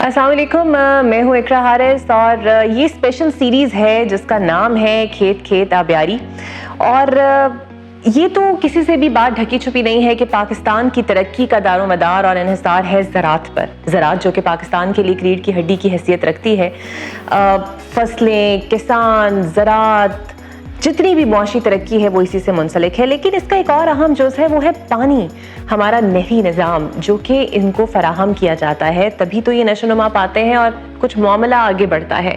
अस्सलाम वालेकुम, मैं हूँ इकरा हारिस और ये स्पेशल सीरीज़ है जिसका नाम है खेत खेत आबियारी। और ये तो किसी से भी बात ढकी छुपी नहीं है कि पाकिस्तान की तरक्की का दारोमदार और इन्हिसार है ज़राअत पर। ज़राअत जो कि पाकिस्तान के लिए रीढ़ की हड्डी की हैसियत रखती है। फसलें, किसान, ज़राअत, जितनी भी मुआशी तरक्की है वो इसी से मुंसलिक है। लेकिन इसका एक और अहम जुज़ है, वो है पानी, हमारा नहरी निज़ाम जो कि इनको फराहम किया जाता है, तभी तो ये नशोनुमा पाते हैं और कुछ मामला आगे बढ़ता है।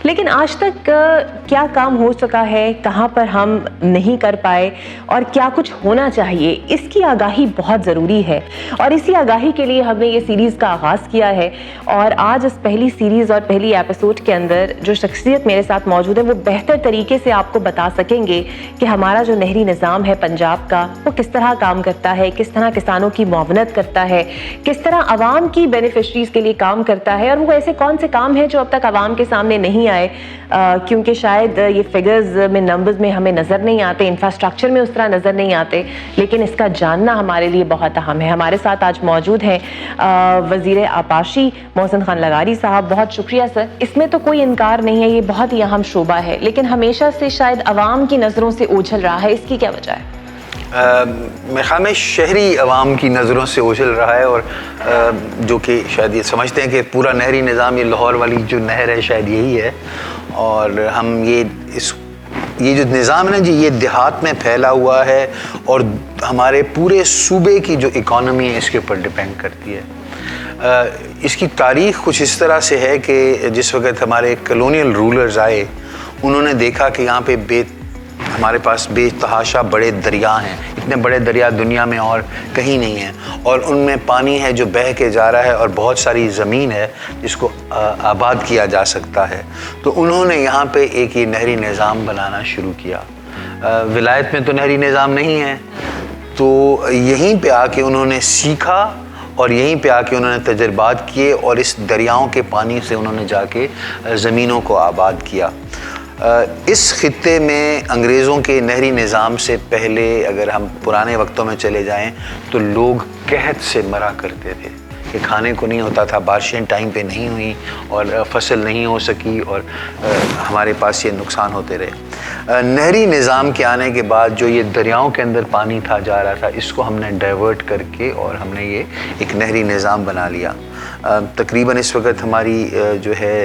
लेकिन आज तक क्या काम हो सका है, कहाँ पर हम नहीं कर पाए और क्या कुछ होना चाहिए, इसकी आगाही बहुत ज़रूरी है। और इसी आगाही के लिए हमने ये सीरीज़ का आगाज़ किया है। और आज इस पहली सीरीज़ और पहली एपिसोड के अंदर जो शख्सियत मेरे साथ मौजूद है वो बेहतर तरीके से आपको बता सकेंगे कि हमारा जो नहरी निज़ाम है पंजाब का, वो किस तरह काम करता है, किस तरह किसानों की मुआवनत करता है, किस तरह आवाम की बेनिफिशरीज के लिए काम करता है, और वो ऐसे कौन से काम है जो अब तक आवाम के सामने नहीं आए, क्योंकि शायद ये फिगर्स में, नंबर्स में हमें नज़र नहीं आते, इंफ्रास्ट्रक्चर में उस तरह नज़र नहीं आते, लेकिन इसका जानना हमारे लिए बहुत अहम है। हमारे साथ आज मौजूद हैं वज़ीर आबाशी मोहसिन खान लगारी साहब। बहुत शुक्रिया सर। इसमें तो कोई इनकार नहीं है, ये बहुत ही अहम शोबा है, लेकिन हमेशा से शायद आवाम की नज़रों से ओझल रहा है, इसकी क्या वजह है? मेरे ख्याल में शहरी अवाम की नज़रों से ओझल रहा है, और जो कि शायद ये समझते हैं कि पूरा नहरी निज़ाम, ये लाहौर वाली जो नहर है शायद यही है, और हम ये जो निज़ाम है ना जी, ये देहात में फैला हुआ है और हमारे पूरे सूबे की जो इकॉनमी है इसके ऊपर डिपेंड करती है। इसकी तारीख़ कुछ इस तरह से है कि जिस वक्त हमारे कॉलोनियल रूलर्स आए, उन्होंने देखा कि यहाँ पे हमारे पास बेतहाशा बड़े दरिया हैं, इतने बड़े दरिया दुनिया में और कहीं नहीं हैं, और उनमें पानी है जो बह के जा रहा है और बहुत सारी ज़मीन है जिसको आबाद किया जा सकता है। तो उन्होंने यहाँ पे एक ये नहरी निज़ाम बनाना शुरू किया। विलायत में तो नहरी निज़ाम नहीं है, तो यहीं पे आके उन्होंने सीखा और यहीं पे आके उन्होंने तजर्बात किए, और इस दरियाओं के पानी से उन्होंने जाके ज़मीनों को आबाद किया। इस खित्ते में अंग्रेज़ों के नहरी निज़ाम से पहले अगर हम पुराने वक्तों में चले जाएं तो लोग कहत से मरा करते थे कि खाने को नहीं होता था, बारिशें टाइम पे नहीं हुई और फसल नहीं हो सकी, और हमारे पास ये नुकसान होते रहे। नहरी निज़ाम के आने के बाद जो ये दरियाओं के अंदर पानी था जा रहा था, इसको हमने डाइवर्ट करके और हमने ये एक नहरी निज़ाम बना लिया। तकरीबन इस वक्त हमारी जो है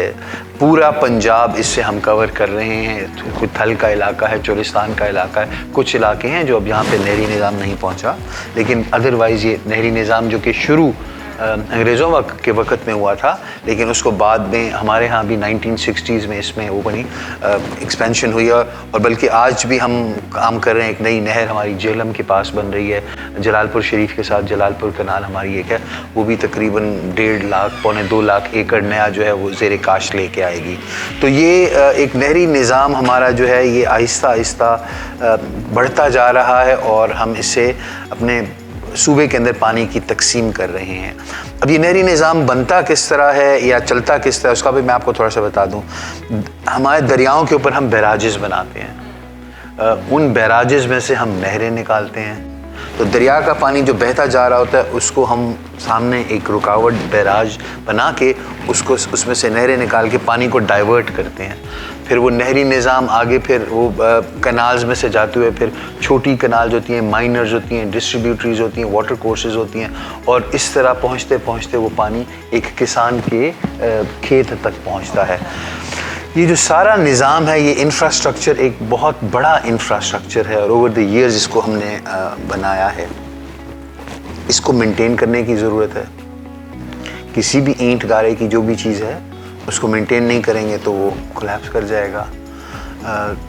पूरा पंजाब इससे हम कवर कर रहे हैं। कुछ थल का इलाका है, चोलिस्तान का इलाका है, कुछ इलाके हैं जो अब यहाँ पे नहरी निज़ाम नहीं पहुँचा, लेकिन अदरवाइज़ ये नहरी निज़ाम जो कि शुरू अंग्रेज़ों के वक़्त में हुआ था, लेकिन उसको बाद में हमारे यहाँ भी 1960s में इसमें वो बनी एक्सपेंशन हुई है। और बल्कि आज भी हम काम कर रहे हैं, एक नई नहर हमारी जेहलम के पास बन रही है, जलालपुर शरीफ के साथ जलालपुर कनाल हमारी एक है, वो भी तकरीबन 1.5 लाख पौने 2 लाख एकड़ नया जो है वो ज़ेर काश लेके आएगी। तो ये एक नहरी निज़ाम हमारा जो है ये आहिस्ता आहिस्ता बढ़ता जा रहा है, और हम इसे अपने सूबे के अंदर पानी की तकसीम कर रहे हैं। अब ये नहरी निज़ाम बनता किस तरह है या चलता किस तरह, उसका भी मैं आपको थोड़ा सा बता दूं। हमारे दरियाओं के ऊपर हम बैराजेस बनाते हैं, उन बैराजेस में से हम नहरें निकालते हैं। तो दरिया का पानी जो बहता जा रहा होता है उसको हम सामने एक रुकावट बैराज बना के उसको उसमें से नहरें निकाल के पानी को डाइवर्ट करते हैं। फिर वो नहरी निज़ाम आगे फिर वो कनाल्स में से जाते हुए फिर छोटी कनाल्स होती हैं, माइनर्स होती हैं, डिस्ट्रीब्यूटरीज होती हैं, वाटर कोर्सेज होती हैं, और इस तरह पहुँचते पहुँचते वो पानी एक किसान के खेत तक पहुँचता है। ये जो सारा निज़ाम है, ये इंफ्रास्ट्रक्चर एक बहुत बड़ा इंफ्रास्ट्रक्चर है, और ओवर द ईयर्स इसको हमने बनाया है। इसको मेंटेन करने की ज़रूरत है। किसी भी ईंट गारे की जो भी चीज़ है उसको मेंटेन नहीं करेंगे तो वो कोलैप्स कर जाएगा।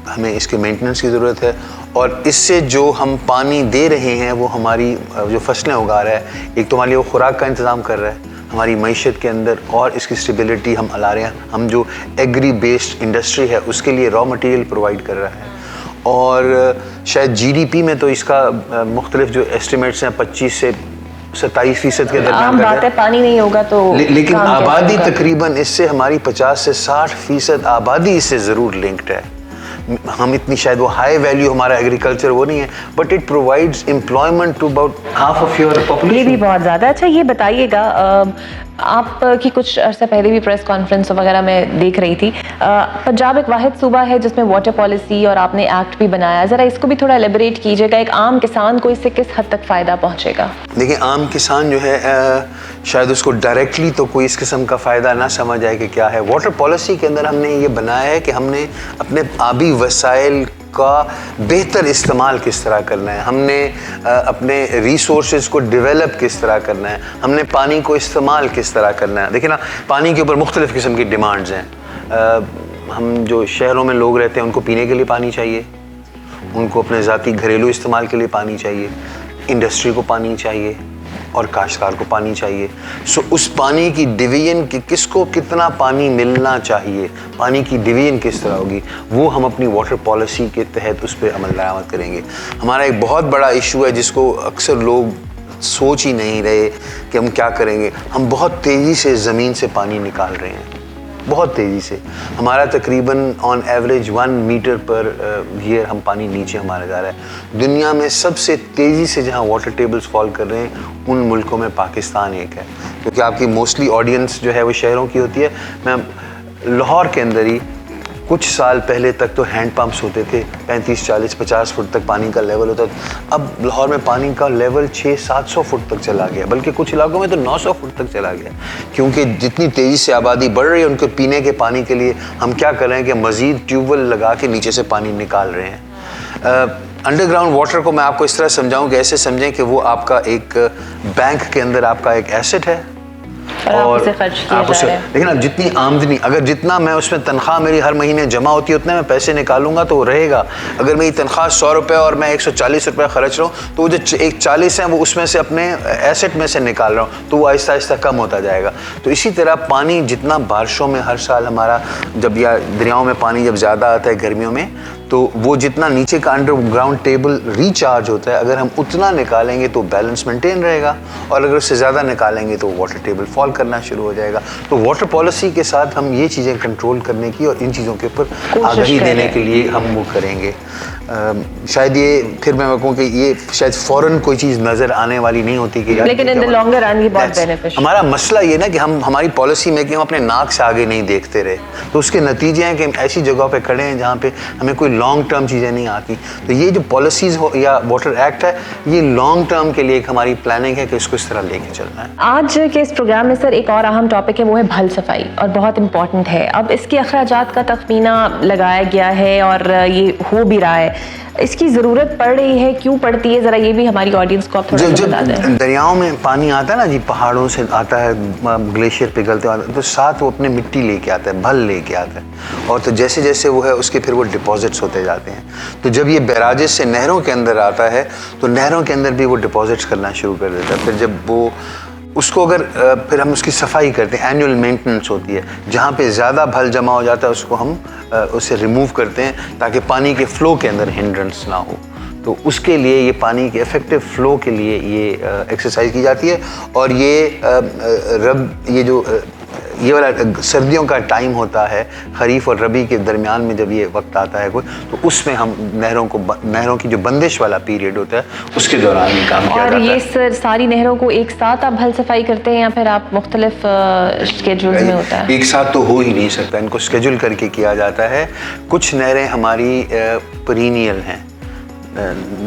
हमें इसके मेंटेनेंस की ज़रूरत है, और इससे जो हम पानी दे रहे हैं वो हमारी जो फसलें उगा रहा है, एक तो हमारे लिए वो खुराक का इंतज़ाम कर रहा है हमारी मईशत के अंदर, और इसकी स्टेबिलिटी हम ला रहे हैं। हम जो एग्री बेस्ड इंडस्ट्री है उसके लिए रॉ मटेरियल प्रोवाइड कर रहा है, और शायद जीडीपी में तो इसका मुख्तलिफ जो एस्टिमेट्स हैं 25 से 27% के दरमियान का है। पानी नहीं होगा तो लेकिन आबादी तकरीबन इससे हमारी 50 से 60% आबादी इससे ज़रूर लिंक्ड है। हम इतनी शायद वो हाई वैल्यू हमारा एग्रीकल्चर वो नहीं है, but it provides employment to about half of your population. ये भी बहुत ज़्यादा। अच्छा ये बताइएगा, آپ کی کچھ عرصہ پہلے بھی پریس کانفرنس وغیرہ میں دیکھ رہی تھی. پنجاب ایک واحد صوبہ ہے جس میں واٹر پالیسی اور آپ نے ایکٹ بھی بنایا, ذرا اس کو بھی تھوڑا ایلیبریٹ کیجیے گا, ایک عام کسان کو اس سے کس حد تک فائدہ پہنچے گا؟ دیکھیں, عام کسان جو ہے شاید اس کو ڈائریکٹلی تو کوئی اس قسم کا فائدہ نہ سمجھ آئے کہ کیا ہے. واٹر پالیسی کے اندر ہم نے یہ بنایا ہے کہ ہم نے اپنے آبی وسائل کا بہتر استعمال کس طرح کرنا ہے, ہم نے اپنے ریسورسز کو ڈیولپ کس طرح کرنا ہے, ہم نے پانی کو استعمال کس طرح کرنا ہے. دیکھیں نا, پانی کے اوپر مختلف قسم کی ڈیمانڈز ہیں. ہم جو شہروں میں لوگ رہتے ہیں ان کو پینے کے لیے پانی چاہیے, ان کو اپنے ذاتی گھریلو استعمال کے لیے پانی چاہیے, انڈسٹری کو پانی چاہیے اور کاشتکار کو پانی چاہیے. سو اس پانی کی ڈویژن کی کس کو کتنا پانی ملنا چاہیے, پانی کی ڈویژن کس طرح ہوگی, وہ ہم اپنی واٹر پالیسی کے تحت اس پہ عمل درآمد کریں گے. ہمارا ایک بہت بڑا ایشو ہے جس کو اکثر لوگ سوچ ہی نہیں رہے کہ ہم کیا کریں گے. ہم بہت تیزی سے زمین سے پانی نکال رہے ہیں, بہت تیزی سے. ہمارا تقریباً on average 1 metre per year ہم پانی نیچے ہمارا جا رہا ہے. دنیا میں سب سے تیزی سے جہاں واٹر ٹیبلز فال کر رہے ہیں ان ملکوں میں پاکستان ایک ہے, کیونکہ آپ کی موسٹلی آڈینس جو ہے وہ شہروں کی ہوتی ہے. میں لاہور کے اندر ہی کچھ سال پہلے تک تو ہینڈ پمپس ہوتے تھے, 35, 40, 50 فٹ تک پانی کا لیول ہوتا تھا. اب لاہور میں پانی کا لیول 600-700 فٹ تک چلا گیا, بلکہ کچھ علاقوں میں تو 900 فٹ تک چلا گیا, کیونکہ جتنی تیزی سے آبادی بڑھ رہی ہے ان کو پینے کے پانی کے لیے ہم کیا کر رہے ہیں کہ مزید ٹیوب ویل لگا کے نیچے سے پانی نکال رہے ہیں. انڈر گراؤنڈ واٹر کو میں آپ کو اس طرح سمجھاؤں کہ ایسے سمجھیں کہ وہ آپ کا ایک بینک کے اندر آپ کا ایک ایسٹ ہے اور آپ اسے لیکن اب جتنی آمدنی, اگر جتنا میں اس میں تنخواہ میری ہر مہینے جمع ہوتی ہے اتنے میں پیسے نکالوں گا تو وہ رہے گا. اگر میری تنخواہ 100 روپے اور میں 140 روپے خرچ رہا ہوں تو وہ جو 140 ہیں وہ اس میں سے اپنے ایسٹ میں سے نکال رہا ہوں تو وہ آہستہ آہستہ کم ہوتا جائے گا. تو اسی طرح پانی جتنا بارشوں میں ہر سال ہمارا جب یا دریاؤں میں پانی جب زیادہ آتا ہے گرمیوں میں تو وہ جتنا نیچے کا انڈر گراؤنڈ ٹیبل ریچارج ہوتا ہے, اگر ہم اتنا نکالیں گے تو بیلنس مینٹین رہے گا, اور اگر اس سے زیادہ نکالیں گے تو واٹر ٹیبل فال کرنا شروع ہو جائے گا. تو واٹر پالیسی کے ساتھ ہم یہ چیزیں کنٹرول کرنے کی اور ان چیزوں کے اوپر آگاہی دینے کے لیے ہم وہ کریں گے. شاید یہ پھر میں کہوں کہ یہ شاید فوراً کوئی چیز نظر آنے والی نہیں ہوتی کہ لیکن ان دی لانگر رن یہ بہت بینیفیشل. ہمارا مسئلہ یہ نا کہ ہماری پالیسی میکنگ ہم اپنے ناک سے آگے نہیں دیکھتے رہے, تو اس کے نتیجے ہیں کہ ہم ایسی جگہوں پہ کھڑے ہیں جہاں پہ ہمیں کوئی لانگ ٹرم چیزیں نہیں آتی. تو یہ جو پالیسیز ہو یا واٹر ایکٹ ہے یہ لانگ ٹرم کے لیے ایک ہماری پلاننگ ہے کہ اس کو اس طرح لے کے چلنا ہے. آج کے اس پروگرام میں سر ایک اور اہم ٹاپک ہے, وہ ہے بھل صفائی, اور بہت امپورٹنٹ ہے. اب اس کے اخراجات کا تخمینہ لگایا گیا ہے اور یہ ہو بھی رہا ہے. اس کی ضرورت پڑ رہی ہے, کیوں پڑتی ہے, ذرا یہ بھی ہماری آڈینس کو آپ تھوڑا بتا دیں. دریاؤں میں پانی آتا ہے نا جی, پہاڑوں سے آتا ہے, گلیشیئر پگھلتے ہیں تو ساتھ وہ اپنے مٹی لے کے آتا ہے, بھل لے کے آتا ہے, اور تو جیسے جیسے وہ ہے اس کے پھر وہ ڈپازٹس ہوتے جاتے ہیں. تو جب یہ بیراجز سے نہروں کے اندر آتا ہے تو نہروں کے اندر بھی وہ ڈپازٹس کرنا شروع کر دیتا ہے. پھر جب وہ اس کو اگر پھر ہم اس کی صفائی کرتے ہیں, اینیول مینٹننس ہوتی ہے, جہاں پہ زیادہ بھل جمع ہو جاتا ہے اس کو ہم اسے ریموو کرتے ہیں تاکہ پانی کے فلو کے اندر ہنڈرنس نہ ہو. تو اس کے لیے یہ پانی کے افیکٹو فلو کے لیے یہ ایکسرسائز کی جاتی ہے. اور یہ جو یہ والا سردیوں کا ٹائم ہوتا ہے, خریف اور ربیع کے درمیان میں جب یہ وقت آتا ہے کوئی, تو اس میں ہم نہروں کی جو بندش والا پیریڈ ہوتا ہے اس کے دوران یہ کام کیا جاتا ہے. اور یہ سر ساری نہروں کو ایک ساتھ آپ بھل صفائی کرتے ہیں یا پھر آپ مختلف اسکیڈولز میں ہوتا ہے؟ ایک ساتھ تو ہو ہی نہیں سکتا, ان کو اسکیڈول کر کے کیا جاتا ہے. کچھ نہریں ہماری پرینیل ہیں,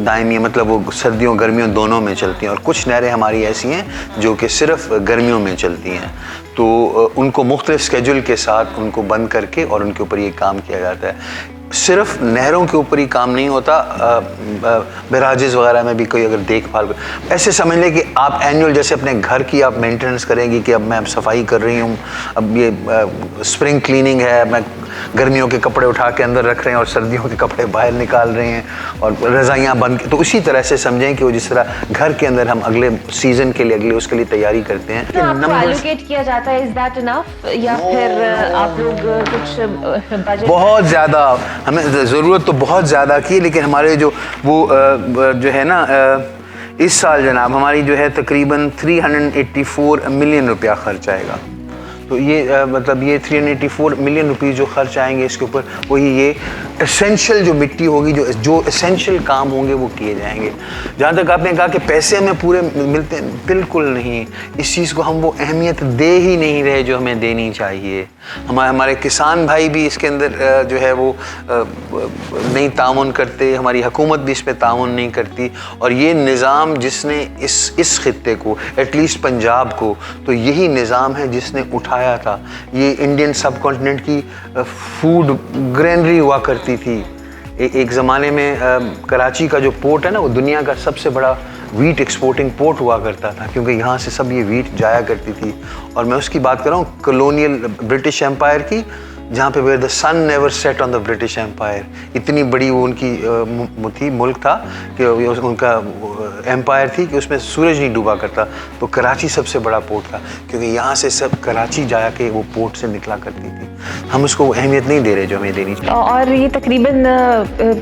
دائمی, مطلب وہ سردیوں گرمیوں دونوں میں چلتی ہیں, اور کچھ نہریں ہماری ایسی ہیں جو کہ صرف گرمیوں میں چلتی ہیں. تو ان کو مختلف اسکیڈول کے ساتھ ان کو بند کر کے اور ان کے اوپر یہ کام کیا جاتا ہے. صرف نہروں کے اوپر ہی کام نہیں ہوتا, بیراجز وغیرہ میں بھی کوئی اگر دیکھ بھال, ایسے سمجھ لیں کہ آپ اینیول جیسے اپنے گھر کی آپ مینٹیننس کریں گی کہ اب میں صفائی کر رہی ہوں, اب یہ اسپرنگ کلیننگ ہے, میں گرمیوں کے کپڑے اٹھا کے اندر رکھ رہے ہیں اور سردیوں کے کپڑے باہر نکال رہے ہیں اور رضائیاں بند, تو اسی طرح سے سمجھیں کہ وہ جس طرح گھر کے اندر ہم اگلے سیزن کے لیے اس کے لیے تیاری کرتے ہیں. ایلوکیٹ کیا جاتا ہے, از دیٹ انف, یا پھر آپ لوگ کچھ بجٹ؟ بہت زیادہ ہمیں ضرورت تو بہت زیادہ کی, لیکن ہمارے جو ہے نا اس سال جناب ہماری جو ہے تقریباً 384 ملین روپیہ خرچ آئے گا. تو یہ مطلب یہ 384 ملین روپیز جو خرچ آئیں گے اس کے اوپر, وہی یہ एसेंशियल जो मिट्टी होगी, जो एसेंशियल काम होंगे वो किए जाएंगे। जहाँ तक आपने कहा कि पैसे हमें पूरे मिलते हैं, बिल्कुल नहीं। इस चीज़ को हम वो अहमियत दे ही नहीं रहे जो हमें देनी चाहिए। हमारे किसान भाई भी इसके अंदर जो है वो नहीं ताउन करते, हमारी हुकूमत भी इस पर ताउन नहीं करती। और ये निज़ाम जिसने इस खित्ते को, एटलीस्ट पंजाब को, तो यही निज़ाम है जिसने उठाया था। ये इंडियन सब कॉन्टिनेंट की फूड ग्रेनरी हुआ करती थी। एक ज़माने में कराची का जो पोर्ट है ना, वो दुनिया का सबसे बड़ा वीट एक्सपोर्टिंग पोर्ट हुआ करता था, क्योंकि यहाँ से सब ये वीट जाया करती थी। और मैं उसकी बात कर रहा हूँ कॉलोनियल ब्रिटिश एम्पायर की, जहाँ पे where the sun never set on the British empire. इतनी बड़ी वो उनकी मुल्क था कि उनका एम्पायर थी कि उसमें सूरज नहीं डूबा करता। तो कराची सबसे बड़ा पोर्ट था, क्योंकि यहाँ से सब कराची जाया के वो पोर्ट से निकला करती थी। हम उसको अहमियत नहीं दे रहे जो हमें देनी चाहिए। और ये तकरीबन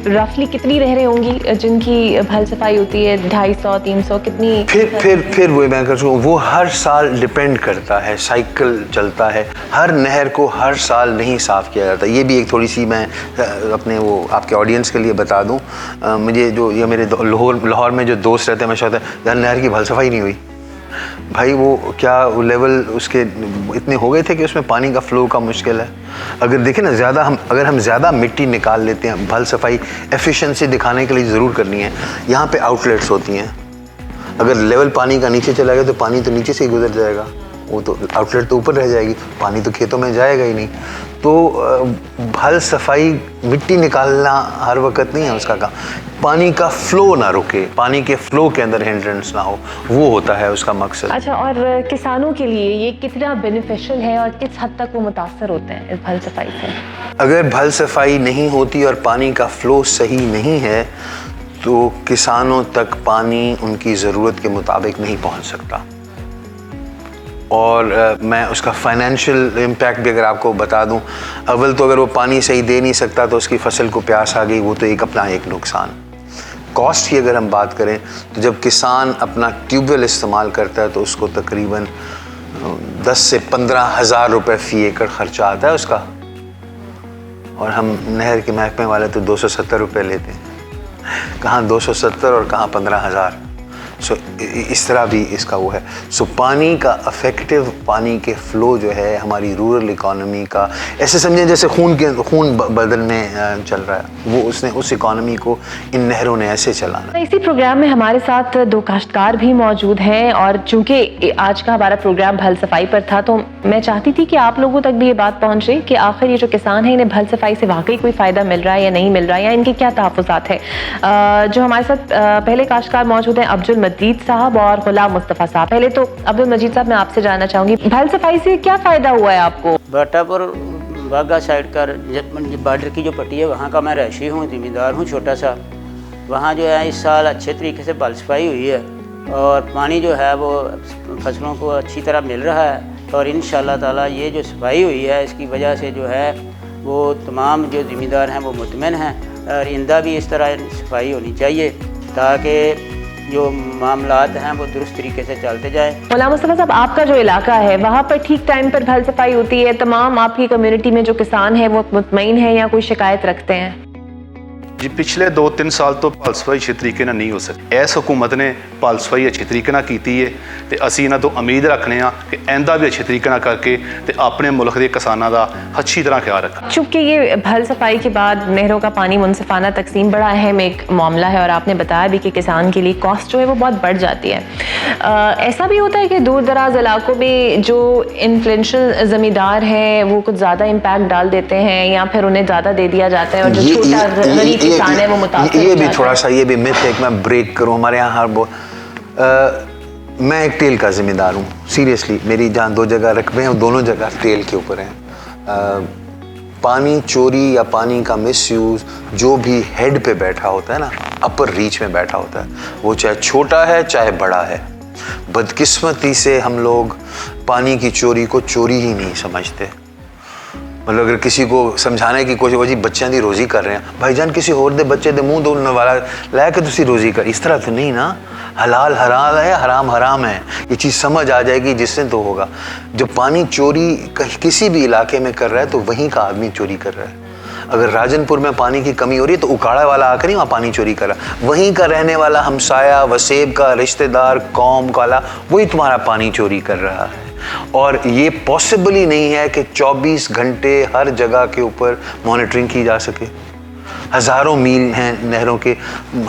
रफली कितनी नहरें होंगी जिनकी भल सफाई होती है? 250-300 कितनी? फिर वो मैं कर सकूँ, वो हर साल डिपेंड करता है, साइकिल चलता है। हर नहर को हर साल नहीं साफ़ किया जाता। ये भी एक थोड़ी सी मैं अपने वो आपके ऑडियंस के लिए बता दूं। मुझे जो ये मेरे लाहौर में जो दोस्त रहते हैं, मैं चाहता है यार नहर की भल सफाई नहीं हुई। भाई वो क्या लेवल उसके इतने हो गए थे कि उसमें पानी का फ्लो का मुश्किल है। अगर देखें ना, अगर हम ज़्यादा मिट्टी निकाल लेते हैं, भल सफाई एफिशिएंसी दिखाने के लिए ज़रूर करनी है। यहाँ पे आउटलेट्स होती हैं, अगर लेवल पानी का नीचे चला गया तो पानी तो नीचे से ही गुजर जाएगा, वो तो आउटलेट तो ऊपर रह जाएगी, पानी तो खेतों में जाएगा ही नहीं। तो भल सफाई मिट्टी निकालना हर वक्त नहीं है उसका काम। पानी का फ्लो ना रुके, पानी के फ्लो के अंदर हिंड्रेंस ना हो, वो होता है उसका मकसद। अच्छा, और किसानों के लिए ये कितना बेनिफिशियल है और किस हद तक वो मुतासर होते हैं इस भल सफाई से? अगर भल सफाई नहीं होती और पानी का फ्लो सही नहीं है तो किसानों तक पानी उनकी ज़रूरत के मुताबिक नहीं पहुंच सकता। और मैं उसका फाइनेंशियल इम्पैक्ट भी अगर आपको बता दूं, अव्वल तो अगर वो पानी सही दे नहीं सकता तो उसकी फसल को प्यास आ गई, वो तो एक नुकसान। कॉस्ट की अगर हम बात करें तो जब किसान अपना ट्यूबवेल इस्तेमाल करता है तो उसको तकरीबन 10 से 15 हज़ार रुपये फ़ी एकड़ ख़र्चा आता है उसका, और हम नहर के महकमे वाले तो 270 रुपये लेते हैं। कहाँ 270 और कहाँ 15,000। सो इस तरह भी इसका वो है। सो पानी का इफेक्टिव पानी के फ्लो जो है हमारी रूरल इकोनॉमी का, ऐसे समझें जैसे खून बदन में चल रहा है, वो उसने उस इकोनॉमी को इन नहरों ने ऐसे चलाना। इसी प्रोग्राम में हमारे साथ 2 काश्तकार भी मौजूद हैं, और चूंकि आज का हमारा प्रोग्राम भल सफाई पर था तो मैं चाहती थी कि आप लोगों तक भी ये बात पहुंचे कि आखिर ये जो किसान है इन्हें भल सफाई से वाकई कोई फ़ायदा मिल रहा है या नहीं मिल रहा है, या इनके क्या तहफ़्फ़ुज़ात है। जो हमारे साथ पहले काश्तकार मौजूद हैं अब्दुल मजीद साहब और गुलाम मुस्तफ़ा साहब। पहले तो अब्दुल मजीद साहब, मैं आपसे जानना चाहूँगी भल सफाई से क्या फ़ायदा हुआ है आपको? बाटापुर बागा साइड का बॉर्डर की जो पट्टी है वहाँ का मैं रहायशी हूँ, ज़मींदार हूँ छोटा सा। वहाँ जो है इस साल अच्छे तरीके से भल सफाई हुई है और पानी जो है वो फसलों को अच्छी तरह मिल रहा है। और इंशाअल्लाह ताला ये जो सफाई हुई है इसकी वजह से जो है वो तमाम जो ज़मींदार हैं वो मुतमईन हैं, और इनका भी इस तरह सफाई होनी चाहिए ताकि जो मामलात हैं वो दुरुस्त तरीके से चलते जाएं। गुलाम मुस्तफ़ा साहब, आपका जो इलाका है वहाँ पर ठीक टाइम पर भल सफाई होती है? तमाम आपकी कम्युनिटी में जो किसान हैं वो मुतमईन हैं या कोई शिकायत रखते हैं? जी पिछले 2-3 साल तो भल सफाई अच्छे तरीके ਨਾਲ नहीं हो सकी। इस हुकूमत ने भल सफाई अच्छे तरीके ਨਾਲ ਕੀਤੀ ਹੈ ਤੇ ਅਸੀਂ ਇਹਨਾਂ ਤੋਂ ਉਮੀਦ ਰੱਖਨੇ ਆ ਕਿ ਇਹਦਾ ਵੀ अच्छे तरीके ਨਾਲ करके ਤੇ ਆਪਣੇ मुल्क के किसानों का अच्छी तरह ख्याल रखें। चूँकि ये भल सफाई के बाद नहरों का पानी मुनसिफाना तकसीम बड़ा अहम एक मामला है, और आपने बताया भी कि किसान के लिए कॉस्ट जो है वो बहुत बढ़ जाती है। ऐसा भी होता है कि दूर दराज इलाकों में जो इन्फ्लुएंशियल ज़मींदार हैं वो कुछ ज़्यादा इम्पैक्ट डाल देते हैं या फिर उन्हें ज़्यादा दे दिया जाता है, और जो छोटा गरीब किसान है वो मुतासिर ये भी थोड़ा सा ये भी मिथ है कि मैं ब्रेक करूँ। हमारे यहाँ मैं एक तेल का ज़िम्मेदार हूँ, सीरियसली। मेरी जहाँ 2 जगह रकबे हैं दोनों जगह तेल के ऊपर हैं। पानी चोरी या पानी का मिसयूज़ जो भी हेड पे बैठा होता है ना, अपर रीच में बैठा होता है, वो चाहे छोटा है चाहे बड़ा है, बदकिस्मती से हम लोग पानी की चोरी को चोरी ही नहीं समझते। मतलब अगर किसी को समझाने की कोशिश, जी बच्चों की रोज़ी कर रहे हैं, भाईजान किसी होर दे बच्चे दे मुँह धोने वाला लैके तुसी रोज़ी कर, इस तरह तो नहीं ना। हलाल हलाल है, हराम हराम है, ये चीज़ समझ आ जाएगी जिससे तो होगा। जब पानी चोरी किसी भी इलाके में कर रहा है तो वहीं का आदमी चोरी कर रहा है। اگر راجن پور میں پانی کی کمی ہو رہی ہے تو اکاڑا والا آ کر نہیں وہاں پانی چوری کر رہا, وہیں کا رہنے والا ہمسایہ, وسیب کا رشتہ دار, قوم کا وہی تمہارا پانی چوری کر رہا ہے. اور یہ پاسبل ہی نہیں ہے کہ 24 گھنٹے ہر جگہ کے اوپر مانیٹرنگ کی جا سکے. ہزاروں میل ہیں نہروں کے,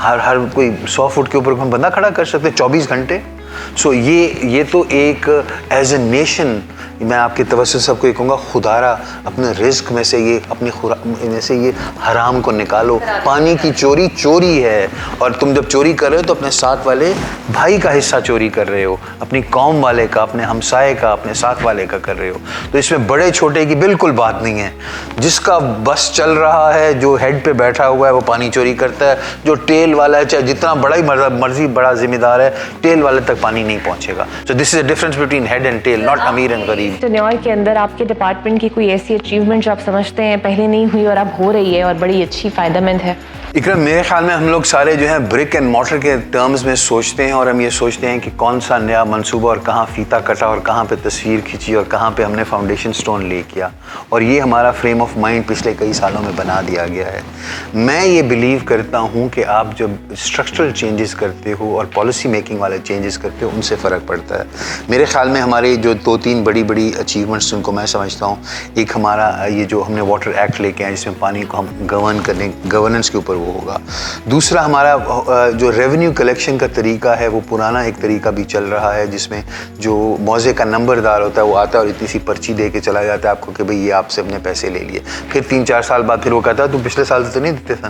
ہر کوئی 100 فٹ کے اوپر بندہ کھڑا کر سکتے 24 گھنٹے. سو یہ تو ایک ایز اے نیشن میں آپ کے توسط سب کو یہ کہوں گا, خدا را اپنے رزق میں سے یہ اپنی میں سے یہ حرام کو نکالو. پانی کی چوری چوری ہے, اور تم جب چوری کر رہے ہو تو اپنے ساتھ والے بھائی کا حصہ چوری کر رہے ہو, اپنی قوم والے کا, اپنے ہمسائے کا, اپنے ساتھ والے کا کر رہے ہو. تو اس میں بڑے چھوٹے کی بالکل بات نہیں ہے. جس کا بس چل رہا ہے, جو ہیڈ پہ بیٹھا ہوا ہے وہ پانی چوری کرتا ہے. جو ٹیل والا ہے, چاہے جتنا بڑا ہی مرضی بڑا ذمہ دار ہے, ٹیل والے تک پانی نہیں پہنچے گا. So this is a difference between head and tail, not امیر اینڈ غریب. ٹینیور کے اندر آپ کے ڈپارٹمنٹ کی کوئی ایسی اچیومنٹ جو آپ سمجھتے ہیں پہلے نہیں ہوئی اور اب ہو رہی ہے اور بڑی اچھی فائدہ مند ہے؟ اکرم, میرے خیال میں ہم لوگ سارے جو ہیں برک اینڈ مارٹر کے ٹرمز میں سوچتے ہیں, اور ہم یہ سوچتے ہیں کہ کون سا نیا منصوبہ اور کہاں فیتا کٹا اور کہاں پہ تصویر کھینچی اور کہاں پہ ہم نے فاؤنڈیشن سٹون لے کیا, اور یہ ہمارا فریم آف مائنڈ پچھلے کئی سالوں میں بنا دیا گیا ہے. میں یہ بلیو کرتا ہوں کہ آپ جب اسٹرکچرل چینجز کرتے ہو اور پالیسی میکنگ والے چینجز کرتے ہو, ان سے فرق پڑتا ہے. میرے خیال میں ہمارے جو 2-3 بڑی اچیومنٹس جن کو میں سمجھتا ہوں, ایک ہمارا یہ جو ہم نے واٹر ایکٹ لے کے آئے جس میں پانی کو ہم گورننس کے اوپر وہ ہوگا. دوسرا ہمارا جو ریونیو کلیکشن کا طریقہ ہے وہ پرانا ایک طریقہ بھی چل رہا ہے, جس میں جو موزے کا نمبردار ہوتا ہے وہ آتا ہے اور اتنی سی پرچی دے کے چلا جاتا ہے آپ کو کہ بھئی یہ آپ سے اپنے پیسے لے لیے. پھر 3-4 سال بعد پھر وہ کہتا ہے تم پچھلے سال تو نہیں دیتے تھے,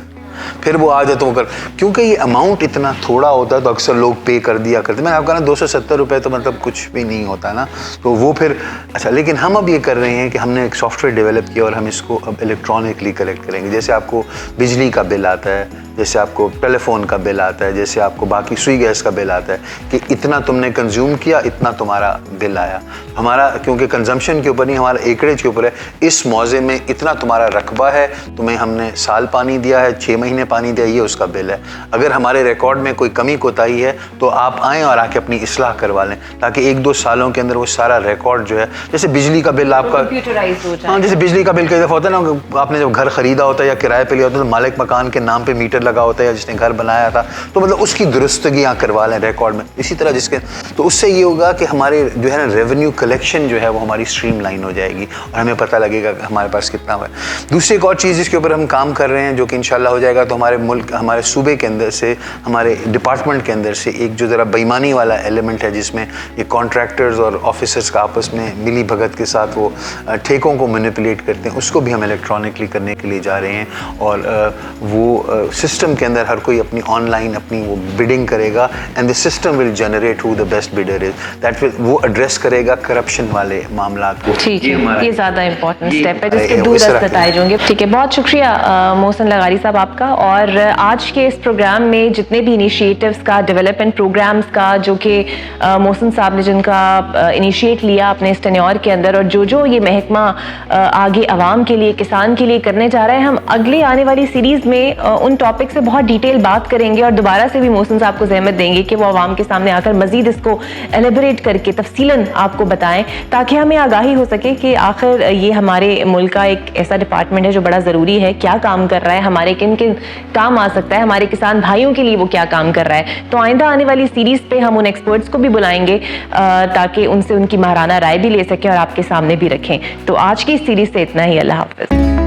پھر وہ آ جاتا وہ کر, کیونکہ یہ اماؤنٹ اتنا تھوڑا ہوتا ہے تو اکثر لوگ پے کر دیا کرتے. میں نے آپ کہا نا 270 روپے تو مطلب کچھ بھی نہیں ہوتا نا, تو وہ پھر اچھا. لیکن ہم اب یہ کر رہے ہیں کہ ہم نے ایک سافٹ ویئر ڈیولپ کیا اور ہم اس کو اب الیکٹرانکلی کلیکٹ کریں گے. جیسے آپ کو بجلی کا بل آتا ہے, جیسے آپ کو ٹیلی فون کا بل آتا ہے, جیسے آپ کو باقی سوئی گیس کا بل آتا ہے کہ اتنا تم نے کنزیوم کیا, اتنا تمہارا بل آیا. ہمارا کیونکہ کنزمپشن کے اوپر نہیں, ہمارا ایکڑیج کے اوپر ہے. اس موضے میں اتنا تمہارا رقبہ ہے, تمہیں ہم نے سال پانی دیا ہے, 6 مہینے پانی دیا, یہ اس کا بل ہے. اگر ہمارے ریکارڈ میں کوئی کمی کوتاہی ہے تو آپ آئیں اور آ کے اپنی اصلاح کروا لیں, تاکہ 1-2 سالوں کے اندر وہ سارا ریکارڈ جو ہے, جیسے بجلی کا بل آپ کا, ہاں جیسے بجلی کا بل کئی دفعہ ہوتا ہے نا, آپ نے جب گھر خریدا ہوتا ہے یا کرائے پہ لیا ہوتا ہے تو مالک مکان کے نام پہ میٹر لگا ہوتا ہے یا جس نے گھر بنایا تھا, تو مطلب اس کی درستگیاں کروا لیں ریکارڈ میں. اسی طرح جس کے, تو اس سے یہ ہوگا کہ ہمارے جو ہے نا ریونیو کلیکشن جو ہے وہ ہماری اسٹریم لائن ہو جائے گی اور ہمیں پتہ لگے گا کہ ہمارے پاس کتنا ہوا ہے. دوسری ایک اور چیز جس کے اوپر ہم کام کر رہے ہیں جو کہ انشاءاللہ ہو جائے گا, تو ہمارے ملک, ہمارے صوبے کے اندر سے, ہمارے ڈپارٹمنٹ کے اندر سے ایک جو ذرا بےایمانی والا ایلیمنٹ ہے, جس میں یہ کانٹریکٹرز اور آفیسرز کا آپس میں ملی بھگت کے ساتھ وہ ٹھیکوں کو مینیپولیٹ کرتے ہیں, اس کو بھی ہم الیکٹرانکلی کرنے کے لیے جا رہے ہیں. اور وہ سسٹم کے اندر ہر کوئی اپنی آن لائن اپنی وہ بڈنگ کرے گا, and the system will generate who the best bidder is. that will, وہ ایڈریس کرے گا کرپشن والے معاملات کو. ٹھیک ہے, یہ زیادہ امپورٹنٹ اسٹیپ ہے جس کے دور دست نتائج ہوں گے. ٹھیک ہے, بہت شکریہ محسن لغاری صاحب آپ کا. اور آج کے اس پروگرام میں جتنے بھی انیشیٹوز کا, ڈیولپمنٹ پروگرامز کا جو کہ محسن صاحب نے جن کا انیشیٹ لیا اپنے اس ٹینیور کے اندر, اور جو یہ محکمہ آگے عوام کے لیے, کسان کے لیے کرنے جا رہے ہیں, ہم اگلی آنے والی سیریز میں ان ٹاپک سے بہت ڈیٹیل بات کریں گے اور دوبارہ سے بھی محسن صاحب کو زحمت دیں گے کہ وہ عوام کے سامنے آ کر مزید اس کو ایلیبریٹ کر کے تفصیلاً آپ کو بتائیں, تاکہ ہمیں آگاہی ہو سکے کہ آخر یہ ہمارے ملک کا ایک ایسا ڈپارٹمنٹ ہے جو بڑا ضروری ہے, کیا کام کر رہا ہے, ہمارے کن کن کام آ سکتا ہے, ہمارے کسان بھائیوں کے لیے وہ کیا کام کر رہا ہے. تو آئندہ آنے والی سیریز پہ ہم ان ایکسپرٹس کو بھی بلائیں گے تاکہ ان سے ان کی ماہرانہ رائے بھی لے سکیں اور آپ کے سامنے بھی رکھیں. تو آج کی اس سیریز سے اتنا ہی. اللہ حافظ.